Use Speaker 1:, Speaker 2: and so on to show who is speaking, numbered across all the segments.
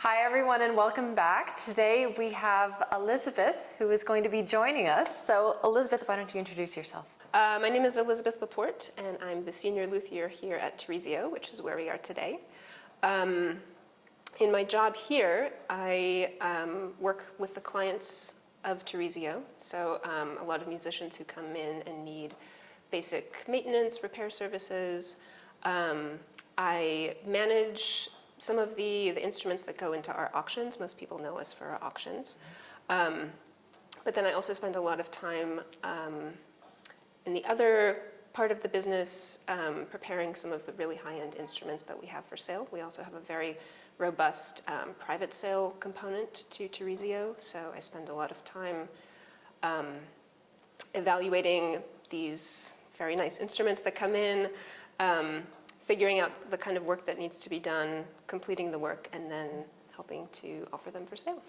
Speaker 1: Hi everyone and welcome back. Today we have Elizabeth who is going to be joining us. So Elizabeth, why don't you introduce yourself?
Speaker 2: My name is Elizabeth LaPorte and I'm the senior luthier here at Tarisio, which is where we are today. In my job here, I work with the clients of Tarisio, so a lot of musicians who come in and need basic maintenance, repair services. I manage some of the instruments that go into our auctions. Most people know us for our auctions. But then I also spend a lot of time in the other part of the business preparing some of the really high-end instruments that we have for sale. We also have a very robust private sale component to Tarisio, so I spend a lot of time evaluating these very nice instruments that come in, figuring out the kind of work that needs to be done, completing the work, and then helping to offer them for sale.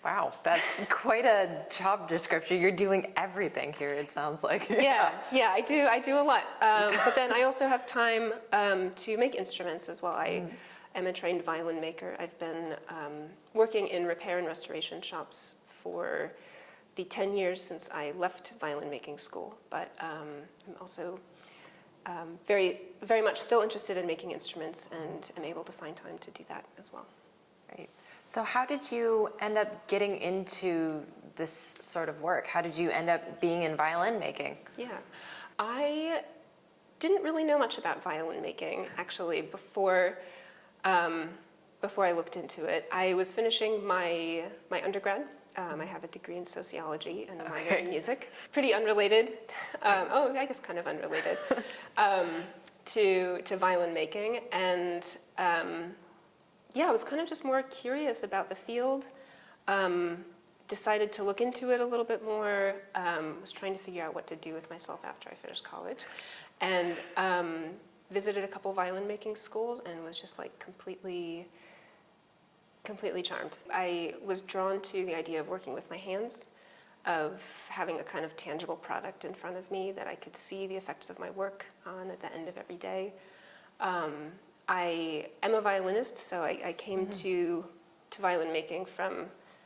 Speaker 1: Wow, that's quite a job description. You're doing everything here, it sounds like.
Speaker 2: Yeah, I do a lot. But then I also have time to make instruments as well. I am a trained violin maker. I've been working in repair and restoration shops for the 10 years since I left violin making school. But I'm also very much still interested in making instruments and am able to find time to do that as well.
Speaker 1: Right. So how did you end up getting into this sort of work? How did you end up being in violin making?
Speaker 2: Yeah, I didn't really know much about violin making actually before I looked into it. I was finishing my undergrad. I have a degree in sociology and a minor in music. Pretty unrelated, I guess kind of unrelated, to violin making. And I was kind of just more curious about the field. Decided to look into it a little bit more. Was trying to figure out what to do with myself after I finished college. And visited a couple violin making schools and was just like completely charmed. I was drawn to the idea of working with my hands, of having a kind of tangible product in front of me that I could see the effects of my work on at the end of every day. I am a violinist, so I came to violin making from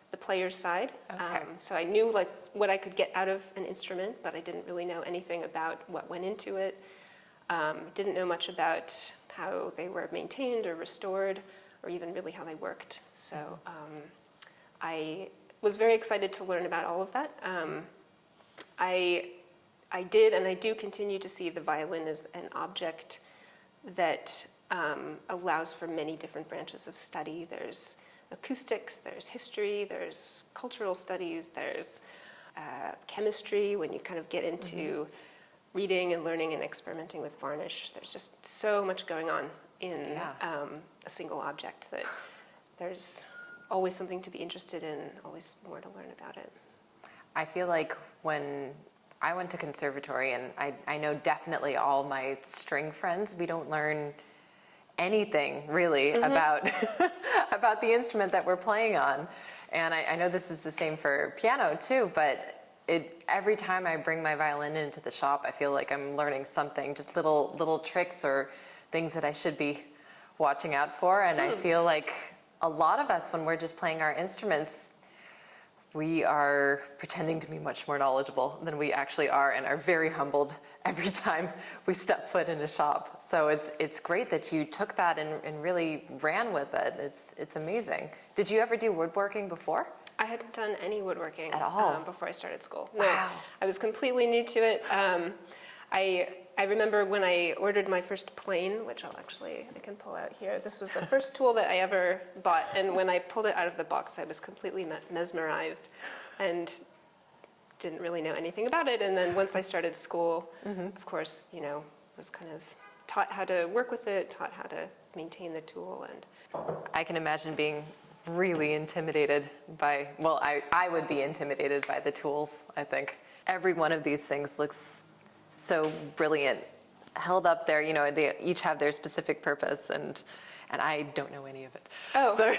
Speaker 2: the player's side.
Speaker 1: Okay.
Speaker 2: So I knew like what I could get out of an instrument, but I didn't really know anything about what went into it. Didn't know much about how they were maintained or restored, or even really how they worked. So I was very excited to learn about all of that. I did and I do continue to see the violin as an object that allows for many different branches of study. There's acoustics, there's history, there's cultural studies, there's chemistry when you kind of get into reading and learning and experimenting with varnish. There's just so much going on in a single object that there's always something to be interested in, always more to learn about it.
Speaker 1: I feel like when I went to conservatory, and I know definitely all my string friends, we don't learn anything really about about the instrument that we're playing on. And I know this is the same for piano too, but every time I bring my violin into the shop, I feel like I'm learning something, just little tricks or things that I should be watching out for. And I feel like a lot of us, when we're just playing our instruments, we are pretending to be much more knowledgeable than we actually are, and are very humbled every time we step foot in a shop. So it's great that you took that and really ran with it. It's amazing. Did you ever do woodworking before?
Speaker 2: I hadn't done any woodworking
Speaker 1: at all
Speaker 2: before I started school.
Speaker 1: Wow.
Speaker 2: No, I was completely new to it. I remember when I ordered my first plane, which I can pull out here. This was the first tool that I ever bought, and when I pulled it out of the box, I was completely mesmerized and didn't really know anything about it. And then once I started school, of course, was kind of taught how to work with it, taught how to maintain the tool. And
Speaker 1: I can imagine being really intimidated by, I would be intimidated by the tools, I think. Every one of these things looks so brilliant, held up there, they each have their specific purpose, and I don't know any of it.
Speaker 2: Oh,
Speaker 1: so.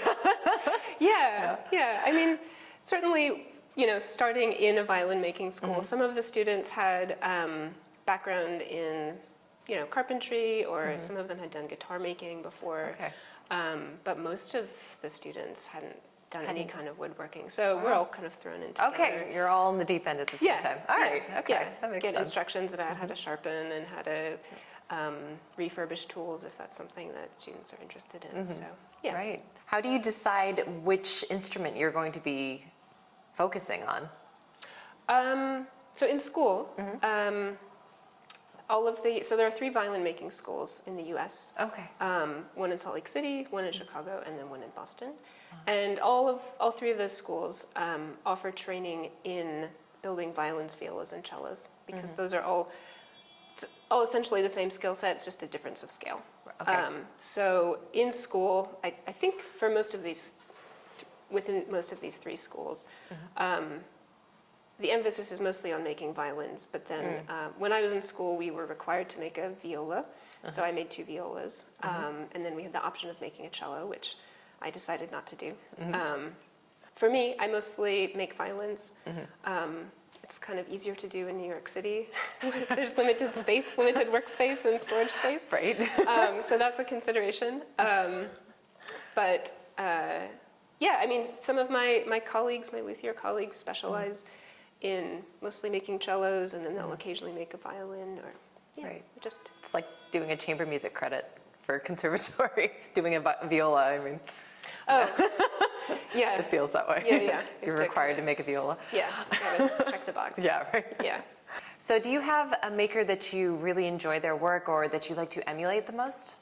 Speaker 2: yeah. I mean, certainly, starting in a violin making school, some of the students had background in, carpentry, or some of them had done guitar making before.
Speaker 1: Okay.
Speaker 2: But most of the students hadn't done any kind of woodworking. So we're all kind of thrown in together.
Speaker 1: Okay, you're all in the deep end at the same time. All right, okay,
Speaker 2: Yeah.
Speaker 1: that makes
Speaker 2: Get
Speaker 1: sense.
Speaker 2: instructions about how to sharpen and how to refurbish tools if that's something that students are interested in. So, yeah.
Speaker 1: Right. How do you decide which instrument you're going to be focusing on?
Speaker 2: So in school, so there are 3 violin making schools in the U.S.
Speaker 1: Okay.
Speaker 2: One in Salt Lake City, one in Chicago, and then one in Boston. And all 3 of those schools offer training in building violins, violas, and cellos, because those are all essentially the same skill set, it's just a difference of scale.
Speaker 1: Okay.
Speaker 2: So in school, I think for most of these, within most of these 3 schools, the emphasis is mostly on making violins, but then when I was in school, we were required to make a viola, so I made 2 violas, and then we had the option of making a cello, which I decided not to do. For me, I mostly make violins. It's kind of easier to do in New York City. There's limited space, limited workspace and storage space.
Speaker 1: Right.
Speaker 2: So that's a consideration. But yeah, I mean, some of my colleagues, my Luthier colleagues, specialize in mostly making cellos, and then they'll occasionally make a violin, or
Speaker 1: Right.
Speaker 2: just.
Speaker 1: It's like doing a chamber music credit for conservatory, doing a viola, I mean.
Speaker 2: Oh, yeah.
Speaker 1: It feels that way.
Speaker 2: Yeah.
Speaker 1: You're required to make a viola.
Speaker 2: Yeah, gotta check the box.
Speaker 1: Yeah, right.
Speaker 2: Yeah.
Speaker 1: So do you have a maker that you really enjoy their work or that you like to emulate the most?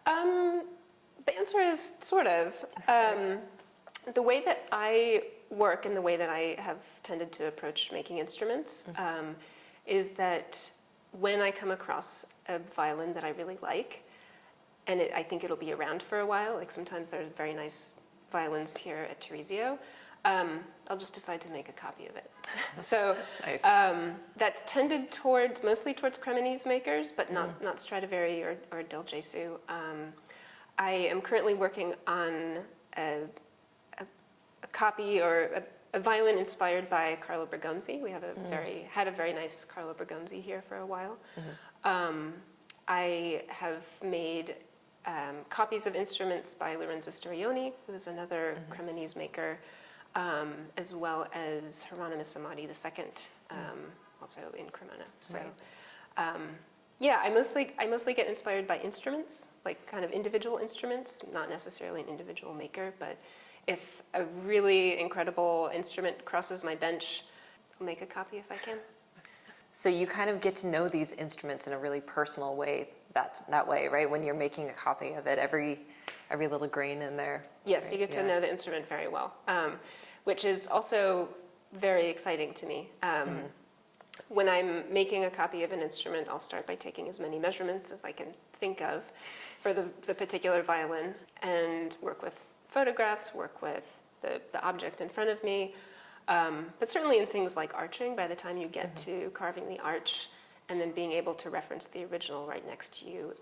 Speaker 2: The answer is sort of. The way that I work and the way that I have tended to approach making instruments is that when I come across a violin that I really like, and I think it'll be around for a while, like sometimes there's very nice violins here at Tarisio, I'll just decide to make a copy of it. So
Speaker 1: Nice.
Speaker 2: that's tended mostly towards Cremonese makers, but not Stradivari or Del Gesù. I am currently working on a copy or a violin inspired by Carlo Bergonzi. We have had a very nice Carlo Bergonzi here for a while. I have made copies of instruments by Lorenzo Storioni, who is another Cremonese maker, as well as Hieronymus Amati II, also in Cremona. So, yeah, I mostly get inspired by instruments, like kind of individual instruments, not necessarily an individual maker, but if a really incredible instrument crosses my bench, I'll make a copy if I can.
Speaker 1: So you kind of get to know these instruments in a really personal way, that way, right? When you're making a copy of it, every little grain in there.
Speaker 2: Yes,
Speaker 1: right?
Speaker 2: you get to know the instrument very well, which is also very exciting to me. When I'm making a copy of an instrument, I'll start by taking as many measurements as I can think of for the particular violin, and work with photographs, work with the object in front of me. But certainly in things like arching, by the time you get to carving the arch and then being able to reference the original right next to you,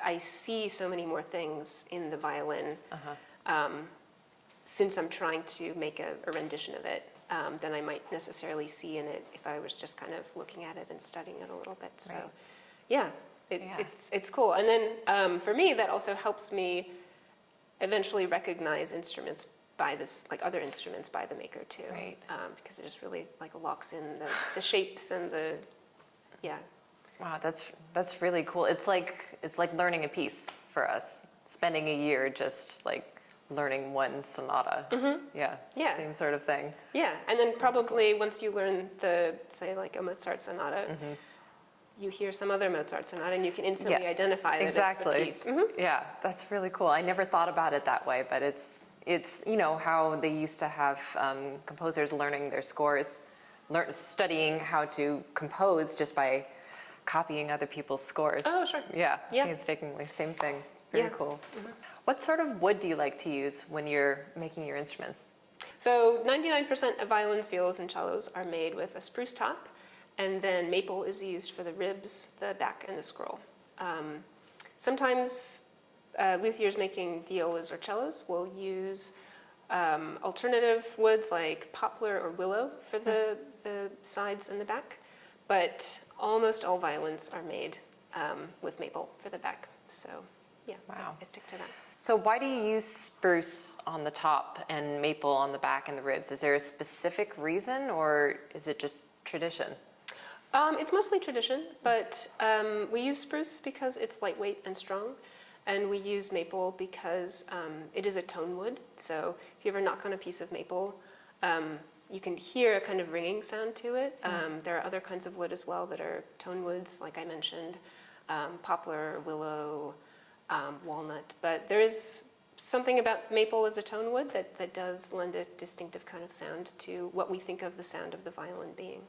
Speaker 2: I see so many more things in the violin since I'm trying to make a rendition of it than I might necessarily see in it if I was just kind of looking at it and studying it a little bit. So,
Speaker 1: Right.
Speaker 2: yeah, it's cool. And then for me, that also helps me eventually recognize instruments like other instruments by the maker too,
Speaker 1: Right.
Speaker 2: Because it just really like locks in the shapes and yeah.
Speaker 1: Wow, that's really cool. It's like learning a piece for us. Spending a year just like learning one sonata. Yeah. Same sort of thing.
Speaker 2: Yeah, and then probably once you learn say like a Mozart sonata, you hear some other Mozart sonata and you can instantly identify that
Speaker 1: exactly.
Speaker 2: it's a piece.
Speaker 1: Yeah, that's really cool. I never thought about it that way, but it's how they used to have composers learning their scores, studying how to compose just by copying other people's scores.
Speaker 2: Oh, sure.
Speaker 1: Yeah,
Speaker 2: Yeah.
Speaker 1: painstakingly, same thing. Very cool. What sort of wood do you like to use when you're making your instruments?
Speaker 2: So 99% of violins, violas, and cellos are made with a spruce top, and then maple is used for the ribs, the back, and the scroll. Sometimes luthiers making violas or cellos will use alternative woods like poplar or willow for the sides and the back, but almost all violins are made with maple for the back. So yeah,
Speaker 1: Wow.
Speaker 2: I stick to that.
Speaker 1: So why do you use spruce on the top and maple on the back and the ribs? Is there a specific reason, or is it just tradition?
Speaker 2: It's mostly tradition, but we use spruce because it's lightweight and strong, and we use maple because it is a tone wood. So if you ever knock on a piece of maple, you can hear a kind of ringing sound to it. There are other kinds of wood as well that are tone woods, like I mentioned, poplar, willow, walnut. But there is something about maple as a tone wood that does lend a distinctive kind of sound to what we think of the sound of the violin being.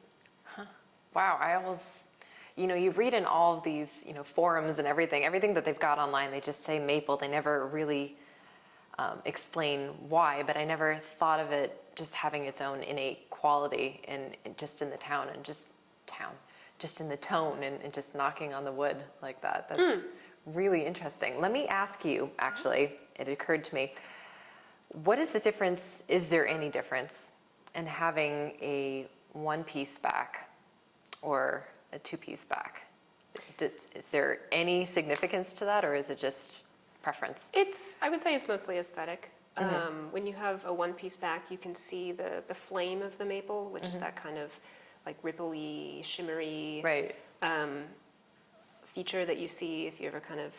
Speaker 1: Wow, I always, you read in all of these, forums and everything that they've got online, they just say maple. They never really explain why, but I never thought of it just having its own innate quality just in the town and just in the tone and just knocking on the wood like that. That's really interesting. Let me ask you, actually, it occurred to me, what is the difference, is there any difference in having a one-piece back or a two-piece back? Is there any significance to that, or is it just preference?
Speaker 2: I would say it's mostly aesthetic. When you have a one-piece back, you can see the flame of the maple, which is that kind of like ripply, shimmery feature that you see if you ever kind of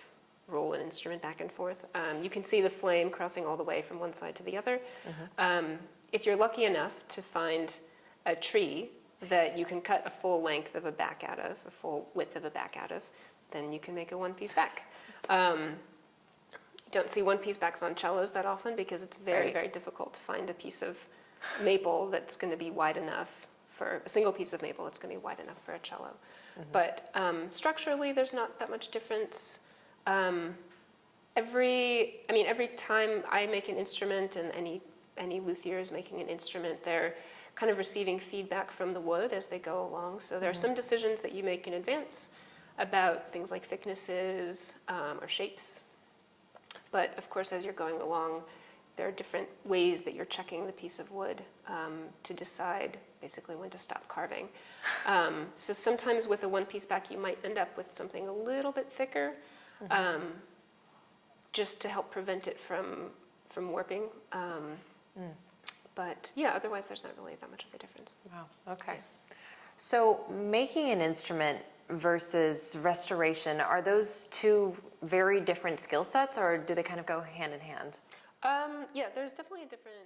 Speaker 2: roll an instrument back and forth. You can see the flame crossing all the way from one side to the other. If you're lucky enough to find a tree that you can cut a full length of a back out of, a full width of a back out of, then you can make a one-piece back. Don't see one-piece backs on cellos that often because it's very, very difficult to find a piece of maple that's going to be wide enough for a single piece of maple. It's going to be wide enough for a cello. But structurally, there's not that much difference. Every time I make an instrument and any luthier is making an instrument, they're kind of receiving feedback from the wood as they go along. So there are some decisions that you make in advance about things like thicknesses or shapes. But of course, as you're going along, there are different ways that you're checking the piece of wood to decide basically when to stop carving. So sometimes with a one-piece back, you might end up with something a little bit thicker, just to help prevent it from warping. But yeah, otherwise there's not really that much of a difference.
Speaker 1: Wow, okay. So making an instrument versus restoration, are those two very different skill sets, or do they kind of go hand in hand?
Speaker 2: Yeah, there's definitely a different